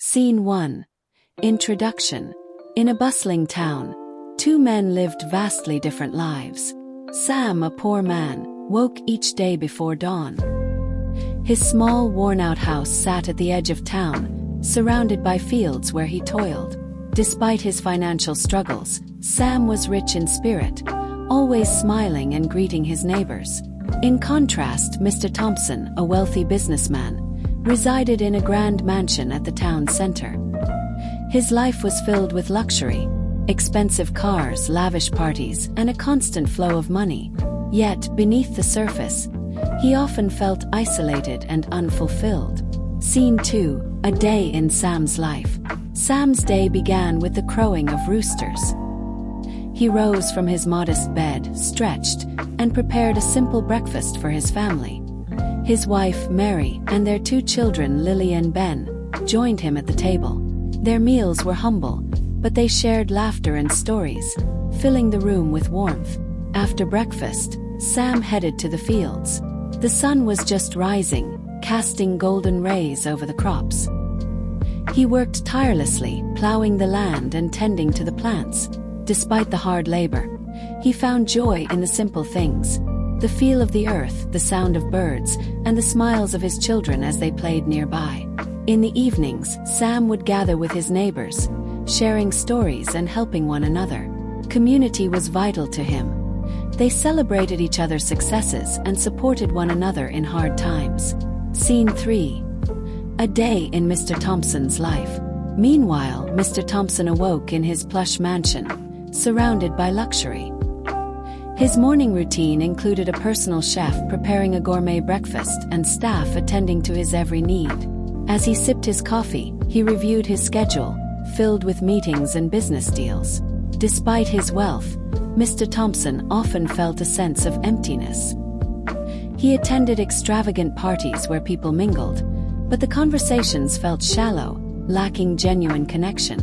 Scene 1. Introduction. In a bustling town, two men lived vastly different lives. Sam, a poor man, woke each day before dawn. His small, worn-out house sat at the edge of town, surrounded by fields where he toiled. Despite his financial struggles, Sam was rich in spirit, always smiling and greeting his neighbors. In contrast, Mr. Thompson, a wealthy businessman, resided in a grand mansion at the town center. His life was filled with luxury, expensive cars, lavish parties, and a constant flow of money. Yet, beneath the surface, he often felt isolated and unfulfilled. Scene 2. A day in Sam's life. Sam's day began with the crowing of roosters. He rose from his modest bed, stretched, and prepared a simple breakfast for his family. His wife, Mary, and their two children, Lily and Ben, joined him at the table. Their meals were humble, but they shared laughter and stories, filling the room with warmth. After breakfast, Sam headed to the fields. The sun was just rising, casting golden rays over the crops. He worked tirelessly, plowing the land and tending to the plants. Despite the hard labor, he found joy in the simple things: the feel of the earth, the sound of birds, and the smiles of his children as they played nearby. In the evenings, Sam would gather with his neighbors, sharing stories and helping one another. Community was vital to him. They celebrated each other's successes and supported one another in hard times. Scene 3. A day in Mr. Thompson's life. Meanwhile, Mr. Thompson awoke in his plush mansion, surrounded by luxury. His morning routine included a personal chef preparing a gourmet breakfast and staff attending to his every need. As he sipped his coffee, he reviewed his schedule, filled with meetings and business deals. Despite his wealth, Mr. Thompson often felt a sense of emptiness. He attended extravagant parties where people mingled, but the conversations felt shallow, lacking genuine connection.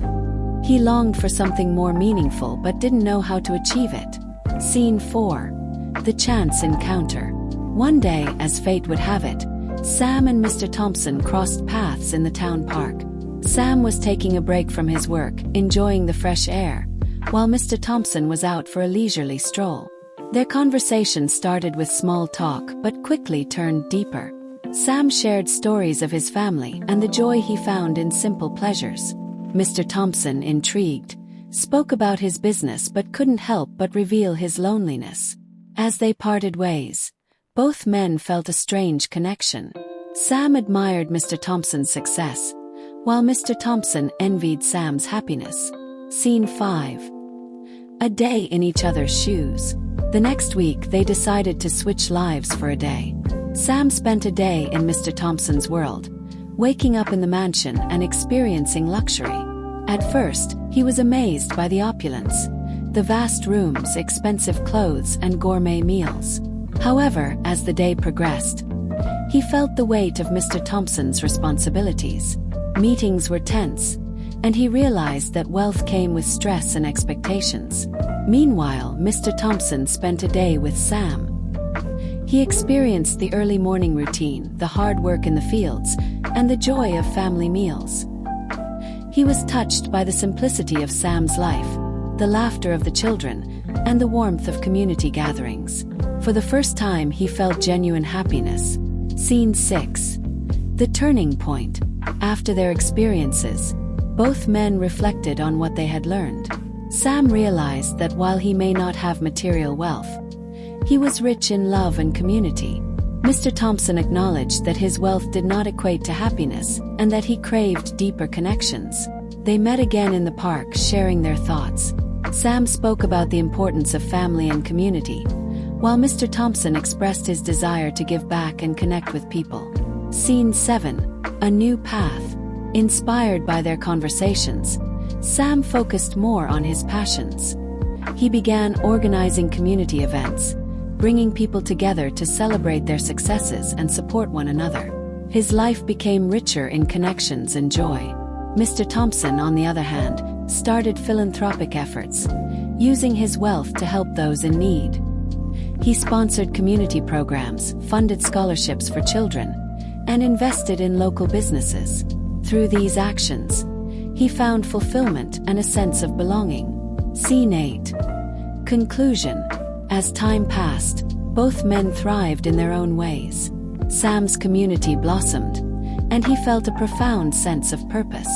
He longed for something more meaningful but didn't know how to achieve it. Scene 4. The chance encounter. One day, as fate would have it, Sam and Mr. Thompson crossed paths in the town park. Sam was taking a break from his work, enjoying the fresh air, while Mr. Thompson was out for a leisurely stroll. Their conversation started with small talk but quickly turned deeper. Sam shared stories of his family and the joy he found in simple pleasures. Mr. Thompson, intrigued, spoke about his business but couldn't help but reveal his loneliness. As they parted ways, both men felt a strange connection. Sam admired Mr. Thompson's success, while Mr. Thompson envied Sam's happiness. Scene 5. A day in each other's shoes. The next week, they decided to switch lives for a day. Sam spent a day in Mr. Thompson's world, waking up in the mansion and experiencing luxury. At first, he was amazed by the opulence, the vast rooms, expensive clothes, and gourmet meals. However, as the day progressed, he felt the weight of Mr. Thompson's responsibilities. Meetings were tense, and he realized that wealth came with stress and expectations. Meanwhile, Mr. Thompson spent a day with Sam. He experienced the early morning routine, the hard work in the fields, and the joy of family meals. He was touched by the simplicity of Sam's life, the laughter of the children, and the warmth of community gatherings. For the first time, he felt genuine happiness. Scene 6. The turning point. After their experiences, both men reflected on what they had learned. Sam realized that while he may not have material wealth, he was rich in love and community. Mr. Thompson acknowledged that his wealth did not equate to happiness and that he craved deeper connections. They met again in the park, sharing their thoughts. Sam spoke about the importance of family and community, while Mr. Thompson expressed his desire to give back and connect with people. Scene 7. A new path. Inspired by their conversations, Sam focused more on his passions. He began organizing community events, bringing people together to celebrate their successes and support one another. His life became richer in connections and joy. Mr. Thompson, on the other hand, started philanthropic efforts, using his wealth to help those in need. He sponsored community programs, funded scholarships for children, and invested in local businesses. Through these actions, he found fulfillment and a sense of belonging. Scene 8. Conclusion. As time passed, both men thrived in their own ways. Sam's community blossomed, and he felt a profound sense of purpose.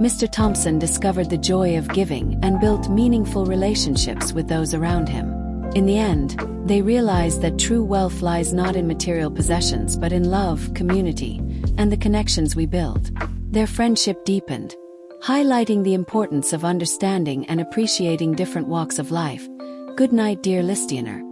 Mr. Thompson discovered the joy of giving and built meaningful relationships with those around him. In the end, they realized that true wealth lies not in material possessions but in love, community, and the connections we build. Their friendship deepened, highlighting the importance of understanding and appreciating different walks of life. Good night, dear listener.